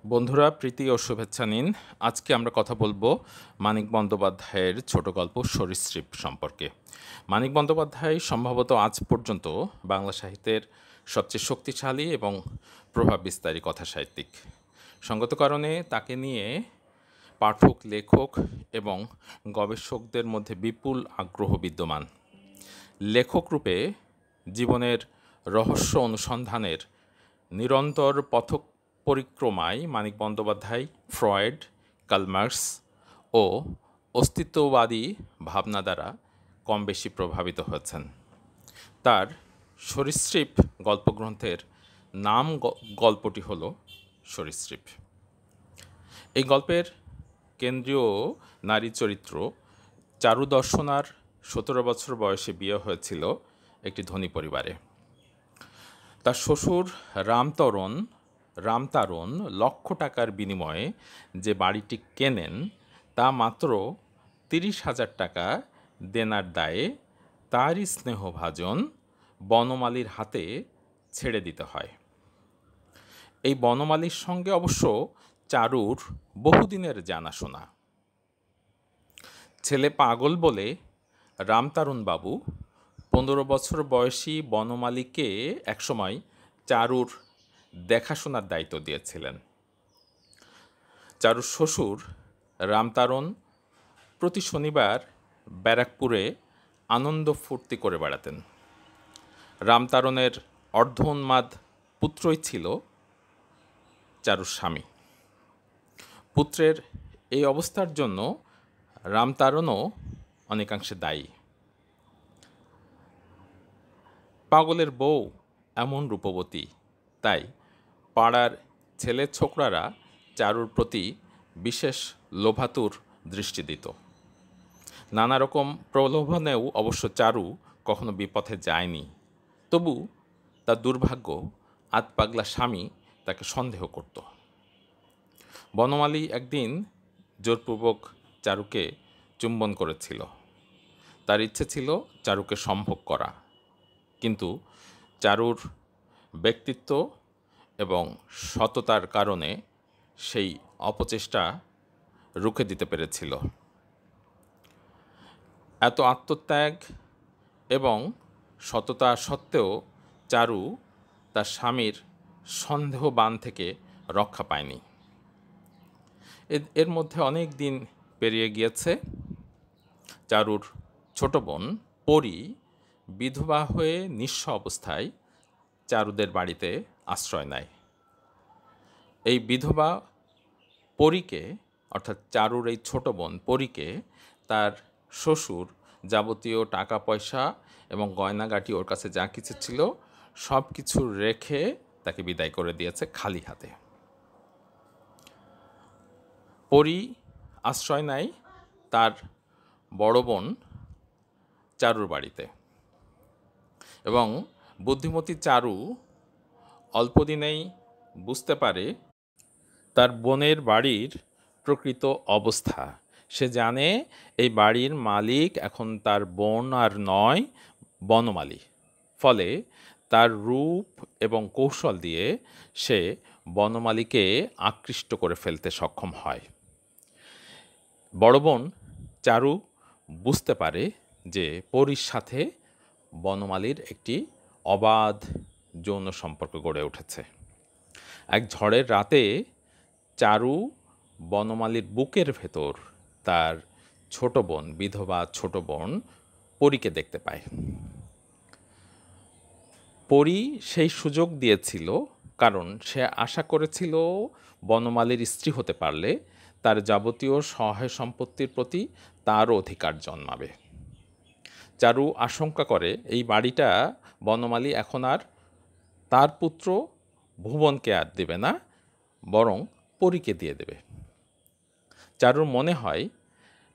বন্ধুরা, প্রীতি ও শুভেচ্ছা নিন। আজকে আমরা কথা বলবো মানিক বন্দ্যোপাধ্যায়ের ছোট গল্প সরীসৃপ সম্পর্কে। মানিক বন্দ্যোপাধ্যায় সম্ভবত আজ পর্যন্ত বাংলা সাহিত্যের সবচেয়ে শক্তিশালী এবং প্রভাব বিস্তারী কথাসাহিত্যিক। সঙ্গত কারণে তাকে নিয়ে পাঠক, লেখক এবং গবেষকদের মধ্যে বিপুল আগ্রহ বিদ্যমান। লেখক রূপে জীবনের রহস্য অনুসন্ধানের নিরন্তর পথক পরিক্রমায় Manik Bandyopadhyay Freud, Karl Marx ও অস্তিত্ববাদী ভাবনা দ্বারা কম বেশি প্রভাবিত হয়েছেন। তার সরীসৃপ গল্পগ্রন্থের নাম গল্পটি হল সরীসৃপ। এই গল্পের কেন্দ্রীয় নারী চরিত্র চারুদর্শনার 17 বছর বয়সে বিয়ে হয়েছিল একটি ধনী পরিবারে। তার শ্বশুর রামতারণ লক্ষ টাকার বিনিময়ে যে বাড়িটি কেনেন তা মাত্র 30,000 টাকা দেনার দায়ে তারই স্নেহভাজন বনমালীর হাতে ছেড়ে দিতে হয়। এই বনমালীর সঙ্গে অবশ্য চারুর বহুদিনের জানাশোনা। ছেলে পাগল বলে রামতারণ বাবু 15 বছর বয়সী বনমালীকে একসময় চারুর দেখাশোনার দায়িত্ব দিয়েছিলেন। চারুর শ্বশুর রামতারণ প্রতি শনিবার ব্যারাকপুরে আনন্দ ফুর্তি করে বেড়াতেন। রামতারণের অর্ধোন্মাদ পুত্রই ছিল চারুর স্বামী। পুত্রের এই অবস্থার জন্য রামতারণও অনেকাংশে দায়ী। পাগলের বউ এমন রূপবতী, তাই পাড়ার ছেলে ছোকরারা চারুর প্রতি বিশেষ লোভাতুর দৃষ্টি দিত। নানা রকম প্রলোভনেও অবশ্য চারু কখনো বিপথে যায়নি। তবু তার দুর্ভাগ্য আধপাগলা স্বামী তাকে সন্দেহ করত। বনমালী একদিন জোরপূর্বক চারুকে চুম্বন করেছিল। তার ইচ্ছে ছিল চারুকে সম্ভোগ করা, কিন্তু চারুর ব্যক্তিত্ব এবং সততার কারণে সেই অপচেষ্টা রুখে দিতে পেরেছিল। এত আত্মত্যাগ এবং সততা সত্ত্বেও চারু তার স্বামীর সন্দেহবাণ থেকে রক্ষা পায়নি। এর মধ্যে অনেক দিন পেরিয়ে গিয়েছে। চারুর ছোট বোন পরী বিধবা হয়ে নিঃস্ব অবস্থায় চারুদের বাড়িতে আশ্রয় নেয়। এই বিধবা পরীকে, অর্থাৎ চারুর এই ছোট বোন পরীকে, তার শ্বশুর যাবতীয় টাকা পয়সা এবং গয়নাগাটি ওর কাছে যা কিছু ছিল সব কিছু রেখে তাকে বিদায় করে দিয়েছে খালি হাতে। পরী আশ্রয় নেয় তার বড় বোন চারুর বাড়িতে, এবং বুদ্ধিমতী চারু অল্পদিনেই বুঝতে পারে তার বোনের বাড়ির প্রকৃত অবস্থা। সে জানে এই বাড়ির মালিক এখন তার বোন আর নয়, বনমালী। ফলে তার রূপ এবং কৌশল দিয়ে সে বনমালীকে আকৃষ্ট করে ফেলতে সক্ষম হয়। বড় বোন চারু বুঝতে পারে যে পরীর সাথে বনমালীর একটি অবাধ যৌন সম্পর্ক গড়ে উঠেছে। এক ঝড়ের রাতে চারু বনমালীর বুকের ভেতর তার ছোট বোন, বিধবা ছোট বোন পরীকে দেখতে পায়। পরী সেই সুযোগ দিয়েছিল, কারণ সে আশা করেছিল বনমালীর স্ত্রী হতে পারলে তার যাবতীয় সহায় সম্পত্তির প্রতি তারও অধিকার জন্মাবে। চারু আশঙ্কা করে এই বাড়িটা বনমালী এখন আর তার পুত্র ভুবনকে আর দেবে না, বরং পরীকে দিয়ে দেবে। চারুর মনে হয়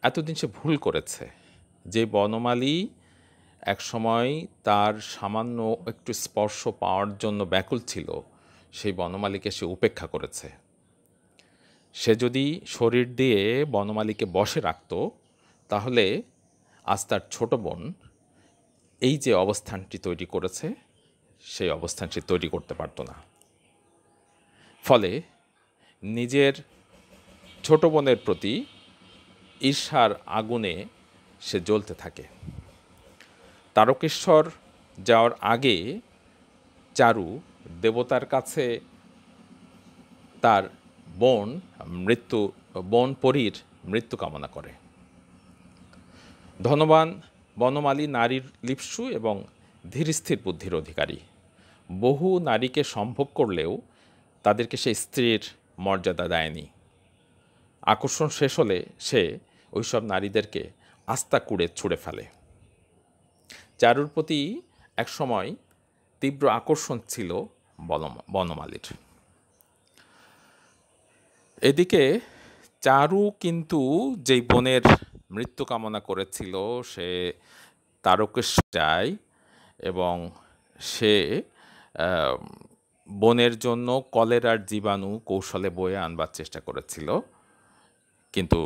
এতদিন সে ভুল করেছে। যে বনমালী একসময় তার সামান্য একটু স্পর্শ পাওয়ার জন্য ব্যাকুল ছিল, সেই বনমালীকে সে উপেক্ষা করেছে। সে যদি শরীর দিয়ে বনমালীকে বশে রাখত, তাহলে আজ তার ছোট বোন এই যে অবস্থানটি তৈরি করেছে সেই অবস্থানটি তৈরি করতে পারত না। ফলে নিজের ছোট বোনের প্রতি ঈর্ষার আগুনে সে জ্বলতে থাকে। তারকেশ্বর যাওয়ার আগে চারু দেবতার কাছে তার বোন পরীর মৃত্যু কামনা করে। ধনবান বনমালী নারীর লিপ্সু এবং ধীরস্থির বুদ্ধির অধিকারী। বহু নারীকে সম্ভোগ করলেও তাদেরকে সে স্ত্রীর মর্যাদা দেয়নি। আকর্ষণ শেষ হলে সে ওইসব নারীদেরকে আস্তা কুড়ে ছুঁড়ে ফেলে। চারুর প্রতি একসময় তীব্র আকর্ষণ ছিল বনমালীর। এদিকে চারু কিন্তু যেই বোনের মৃত্যু কামনা করেছিল সে তারকেশ্বর যায় এবং সে বোনের জন্য কলেরার জীবাণু কৌশলে বয়ে আনবার চেষ্টা করেছিল, কিন্তু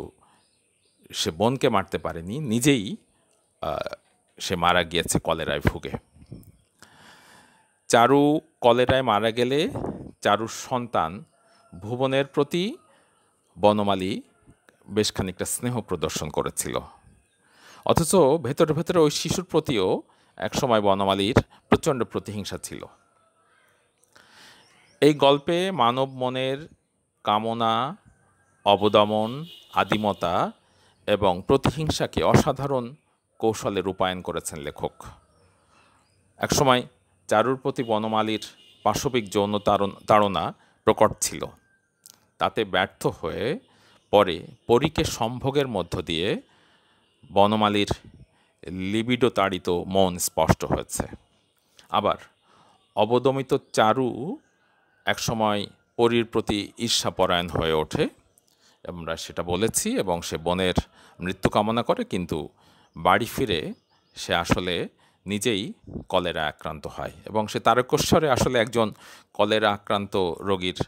সে বোনকে মারতে পারেনি, নিজেই সে মারা গিয়েছে কলেরায় ভুগে। চারু কলেরায় মারা গেলে চারুর সন্তান ভুবনের প্রতি বনমালী বেশ খানিকটা স্নেহ প্রদর্শন করেছিল, অথচ ভেতরে ভেতরে ওই শিশুর প্রতিও একসময় বনমালীর প্রচণ্ড প্রতিহিংসা ছিল। এই গল্পে মানব মনের কামনা, অবদমন, আদিমতা এবং প্রতিহিংসাকে অসাধারণ কৌশলে রূপায়ণ করেছেন লেখক। একসময় চারুর প্রতি বনমালীর পাশবিক যৌন তাড়না প্রকট ছিল। তাতে ব্যর্থ হয়ে পরে পরীকে সম্ভোগের মধ্য দিয়ে বনমালীর লিবিডো তাড়িত মন স্পষ্ট হয়েছে। আবার অবদমিত চারু একসময় পরীর প্রতি ঈর্ষাপরায়ণ হয়ে ওঠে, আমরা সেটা বলেছি, এবং সে বোনের মৃত্যু কামনা করে, কিন্তু বাড়ি ফিরে সে আসলে নিজেই কলেরা আক্রান্ত হয় এবং সে তারকেশ্বরে আসলে একজন কলেরা আক্রান্ত রোগীর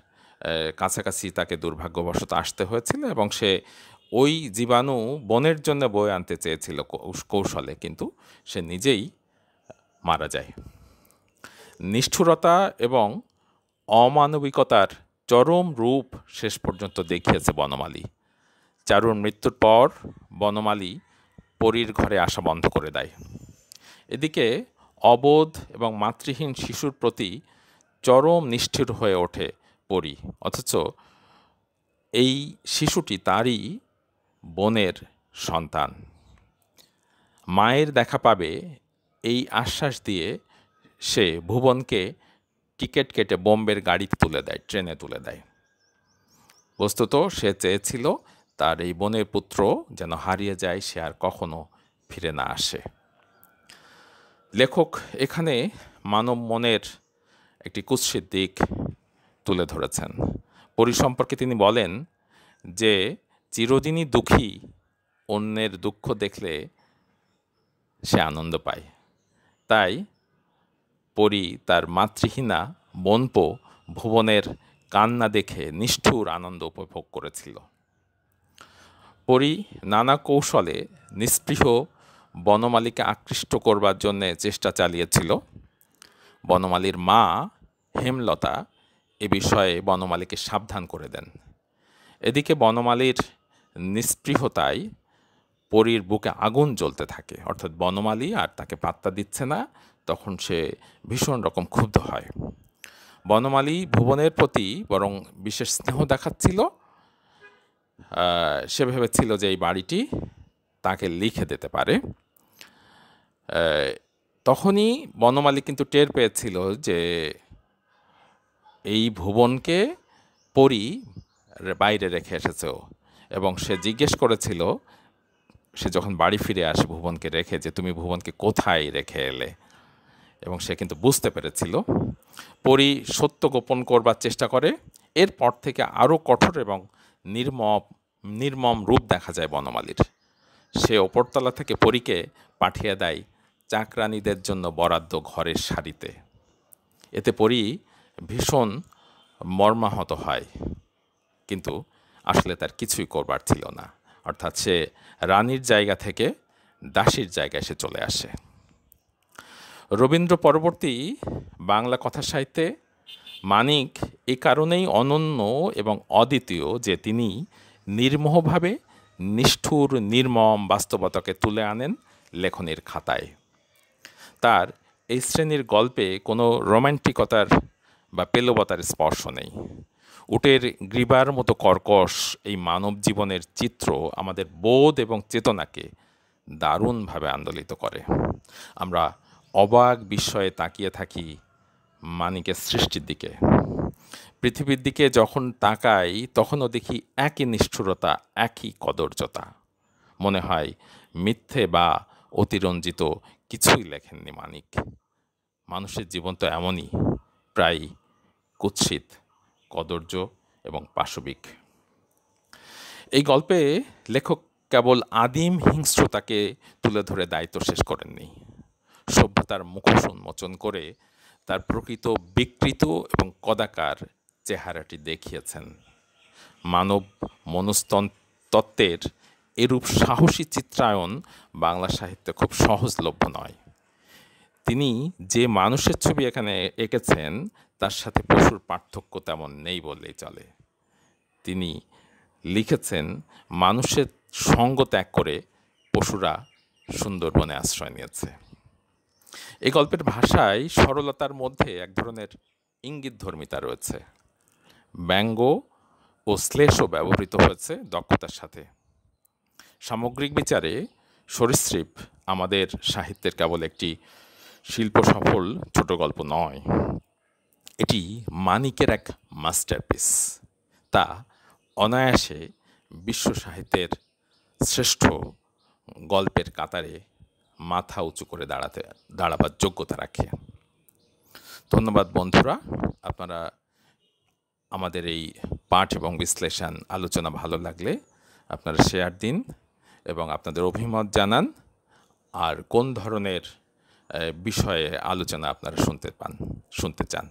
কাছাকাছি তাকে দুর্ভাগ্যবশত আসতে হয়েছিল এবং সে ওই জীবাণু বোনের জন্য বয়ে আনতে চেয়েছিল কৌশলে, কিন্তু সে নিজেই মারা যায়। নিষ্ঠুরতা এবং অমানবিকতার চরম রূপ শেষ পর্যন্ত দেখিয়েছে বনমালী। চারুর মৃত্যুর পর বনমালী পরীর ঘরে আসা বন্ধ করে দেয়। এদিকে অবোধ এবং মাতৃহীন শিশুর প্রতি চরম নিষ্ঠুর হয়ে ওঠে পরী, অথচ এই শিশুটি তারই বোনের সন্তান। মায়ের দেখা পাবে এই আশ্বাস দিয়ে সে ভুবনকে টিকিট কেটে বোম্বের গাড়িতে তুলে দেয়, ট্রেনে তুলে দেয়। বস্তুত সে চেয়েছিল তার এই বোনের পুত্র যেন হারিয়ে যায়, সে আর কখনো ফিরে না আসে। লেখক এখানে মানব মনের একটি কুৎসিত দিক তুলে ধরেছেন। পরী সম্পর্কে তিনি বলেন যে চিরদিনই দুঃখী, অন্যের দুঃখ দেখলে সে আনন্দ পায়। তাই পরী তার মাতৃহীনা বোনপো ভুবনের কান্না দেখে নিষ্ঠুর আনন্দ উপভোগ করেছিল। পরী নানা কৌশলে নিস্পৃহ বনমালীকে আকৃষ্ট করবার জন্য চেষ্টা চালিয়েছিল। বনমালীর মা হেমলতা এ বিষয়ে বনমালীকে সাবধান করে দেন। এদিকে বনমালীর নিস্পৃহতায় পরীর বুকে আগুন জ্বলতে থাকে, অর্থাৎ বনমালী আর তাকে পাত্তা দিচ্ছে না, তখন সে ভীষণ রকম ক্ষুব্ধ হয়। বনমালী ভুবনের প্রতি বরং বিশেষ স্নেহ দেখাচ্ছিল। সে ভেবেছিল যে এই বাড়িটি তাকে লিখে দিতে পারে। তখনই বনমালী কিন্তু টের পেয়েছিল যে এই ভুবনকে পরী বাইরে রেখে এসেছে, এবং সে জিজ্ঞেস করেছিল, সে যখন বাড়ি ফিরে আসে ভুবনকে রেখে, যে তুমি ভুবনকে কোথায় রেখে এলে, এবং সে কিন্তু বুঝতে পেরেছিল। পরী সত্য গোপন করবার চেষ্টা করে। এরপর থেকে আরও কঠোর এবং নির্মম রূপ দেখা যায় বনমালীর। সে ওপরতলা থেকে পরীকে পাঠিয়ে দেয় চাকরানীদের জন্য বরাদ্দ ঘরের সারিতে। এতে পরী ভীষণ মর্মাহত হয়, কিন্তু আসলে তার কিছুই করবার ছিল না, অর্থাৎ সে রানীর জায়গা থেকে দাসীর জায়গায় সে চলে আসে। রবীন্দ্র পরবর্তী বাংলা কথা সাহিত্যে মানিক এ কারণেই অনন্য এবং অদ্বিতীয় যে তিনি নির্মোহভাবে নিষ্ঠুর নির্মম বাস্তবতাকে তুলে আনেন লেখনীর খাতায়। তার এই শ্রেণীর গল্পে কোনো রোম্যান্টিকতার বা পেলবতার স্পর্শ নেই। উটের গ্রীবার মতো কর্কশ এই মানব জীবনের চিত্র আমাদের বোধ এবং চেতনাকে দারুণভাবে আন্দোলিত করে। আমরা অবাক বিস্ময়ে তাকিয়ে থাকি মানিকের সৃষ্টির দিকে। পৃথিবীর দিকে যখন তাকাই তখনও দেখি একই নিষ্ঠুরতা, একই কদর্যতা। মনে হয় মিথ্যে বা অতিরঞ্জিত কিছুই লেখেননি মানিক। মানুষের জীবন তো এমনই, প্রায় কুৎসিত, কদর্য এবং পাশবিক। এই গল্পে লেখক কেবল আদিম হিংস্রতাকে তুলে ধরে দায়িত্ব শেষ করেননি, সভ্যতার মুখোশ উন্মোচন করে তার প্রকৃত বিকৃত এবং কদাকার চেহারাটি দেখিয়েছেন। মানব মনস্তত্ত্বের এরূপ সাহসী চিত্রায়ন বাংলা সাহিত্যে খুব সহজলভ্য নয়। তিনি যে মানুষের ছবি এখানে এঁকেছেন তার সাথে পশুর পার্থক্য তেমন নেই বললেই চলে। তিনি লিখেছেন মানুষের সঙ্গ ত্যাগ করে পশুরা সুন্দরবনে আশ্রয় নিয়েছে। এই গল্পের ভাষায় সরলতার মধ্যে এক ধরনের ইঙ্গিতধর্মিতা রয়েছে। ব্যঙ্গ ও শ্লেষও ব্যবহৃত হয়েছে দক্ষতার সাথে। সামগ্রিক বিচারে সরীসৃপ আমাদের সাহিত্যের কেবল একটি শিল্পসফল ছোট গল্প নয়, এটি মানিকের এক মাস্টারপিস। তা অনায়াসে বিশ্ব সাহিত্যের শ্রেষ্ঠ গল্পের কাতারে মাথা উঁচু করে দাঁড়াবার যোগ্যতা রাখে। ধন্যবাদ বন্ধুরা, আপনারা আমাদের এই পাঠ এবং বিশ্লেষণ আলোচনা ভালো লাগলে আপনারা শেয়ার দিন এবং আপনাদের অভিমত জানান। আর কোন ধরনের বিষয়ে আলোচনা আপনারা শুনতে চান।